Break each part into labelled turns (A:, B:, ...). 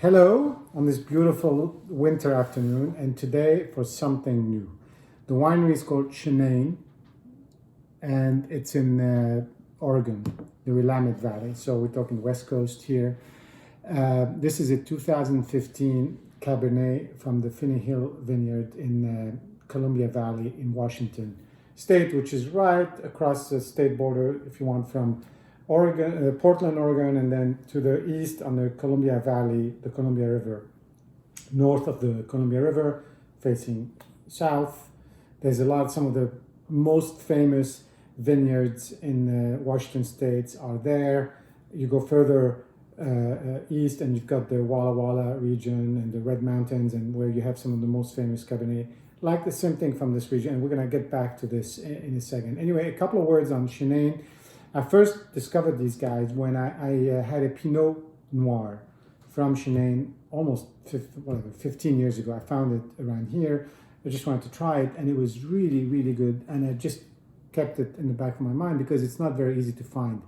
A: Hello on this beautiful winter afternoon, and today for something new. The winery is called Sineann, and it's in Oregon, the Willamette Valley. So we're talking West Coast here. This is a 2015 Cabernet from the Phinny Hill Vineyard in Columbia Valley in Washington State, which is right across the state border, if you want, from Oregon, Portland, Oregon, and then to the east on the Columbia Valley, the Columbia River. North of the Columbia River, facing south, there's some of the most famous vineyards in Washington States are there. You go further east and you've got the Walla Walla region and the Red Mountains, and where you have some of the most famous Cabernet, like the same thing from this region. And we're going to get back to this in a second. Anyway, a couple of words on Sineann. I first discovered these guys when I had a Pinot Noir from Sineann almost 15 years ago. I found it around here. I just wanted to try it, and it was really, really good. And I just kept it in the back of my mind because it's not very easy to find.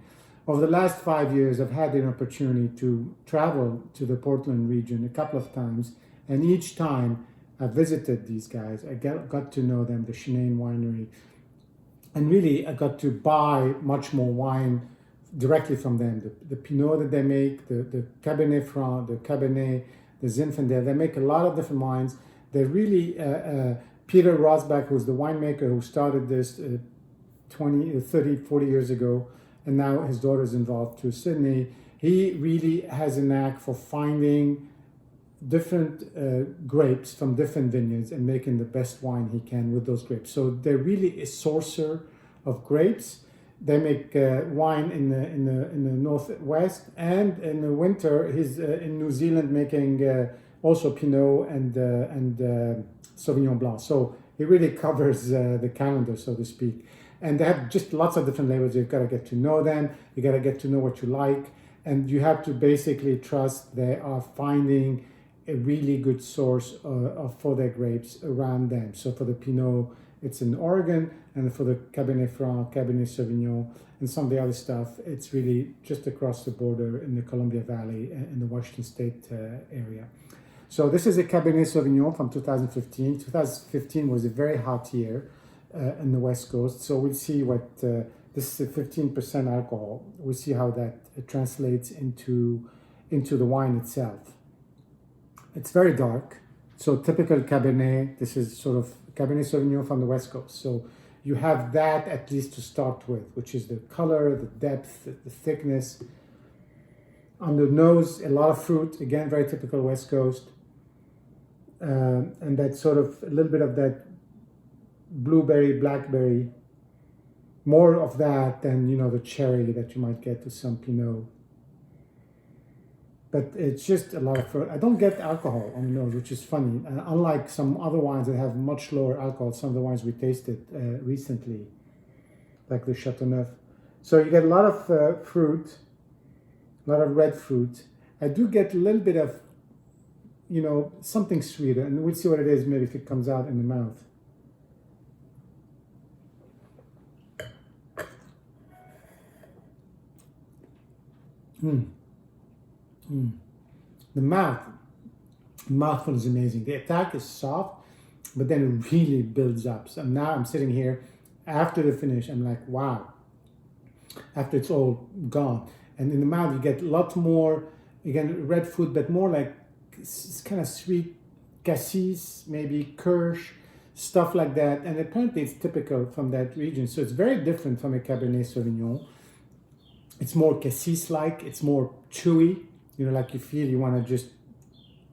A: Over the last 5 years, I've had an opportunity to travel to the Portland region a couple of times, and each time I visited these guys, I got to know them, the Sineann winery. And really, I got to buy much more wine directly from them. The Pinot that they make, the Cabernet Franc, the Cabernet, the Zinfandel, they make a lot of different wines. They're really, Peter Rosbach, who's the winemaker who started this 20, 30, 40 years ago, and now his daughter's involved through Sydney. He really has a knack for finding different grapes from different vineyards and making the best wine he can with those grapes. So they're really a sourcer of grapes. They make wine in the northwest, and in the winter he's in New Zealand making also Pinot and Sauvignon Blanc. So he really covers the calendar, so to speak. And they have just lots of different labels. You've got to get to know them. You got to get to know what you like, and you have to basically trust they are finding a really good source for their grapes around them. So for the Pinot, it's in Oregon, and for the Cabernet Franc, Cabernet Sauvignon, and some of the other stuff, it's really just across the border in the Columbia Valley in the Washington State area. So this is a Cabernet Sauvignon from 2015. 2015 was a very hot year in the West Coast. So we'll see what, this is a 15% alcohol. We'll see how that translates into the wine itself. It's very dark, so typical Cabernet. This is sort of Cabernet Sauvignon from the West Coast. So you have that at least to start with, which is the color, the depth, the thickness. On the nose, a lot of fruit, again, very typical West Coast. And that sort of a little bit of that blueberry, blackberry, more of that than, the cherry that you might get to some Pinot. But it's just a lot of fruit. I don't get alcohol on the nose, which is funny. Unlike some other wines that have much lower alcohol, some of the wines we tasted recently, like the Chateauneuf. So you get a lot of fruit, a lot of red fruit. I do get a little bit of, something sweeter, and we'll see what it is maybe if it comes out in the mouth. The mouthful is amazing. The attack is soft, but then it really builds up. So now I'm sitting here after the finish. I'm like, wow. After it's all gone, and in the mouth you get a lot more. Again, red fruit, but more like it's kind of sweet, cassis, maybe kirsch, stuff like that. And apparently it's typical from that region. So it's very different from a Cabernet Sauvignon. It's more cassis-like. It's more chewy. Like you feel you want to just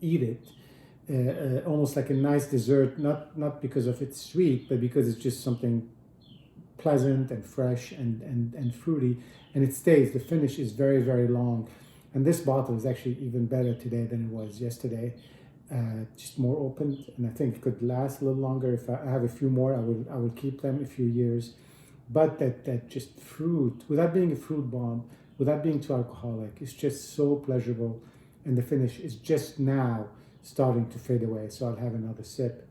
A: eat it, almost like a nice dessert, not because of it's sweet, but because it's just something pleasant and fresh and fruity, and it stays. The finish is very, very long, and this bottle is actually even better today than it was yesterday. Just more open, and I think it could last a little longer. If I have a few more, I will keep them a few years. But that just fruit, without being a fruit bomb, without being too alcoholic, it's just so pleasurable. And the finish is just now starting to fade away. So I'll have another sip.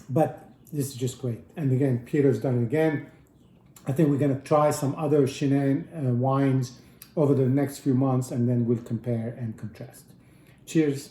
A: But this is just great. And again, Peter's done it again. I think we're going to try some other Sineann wines over the next few months, and then we'll compare and contrast. Cheers.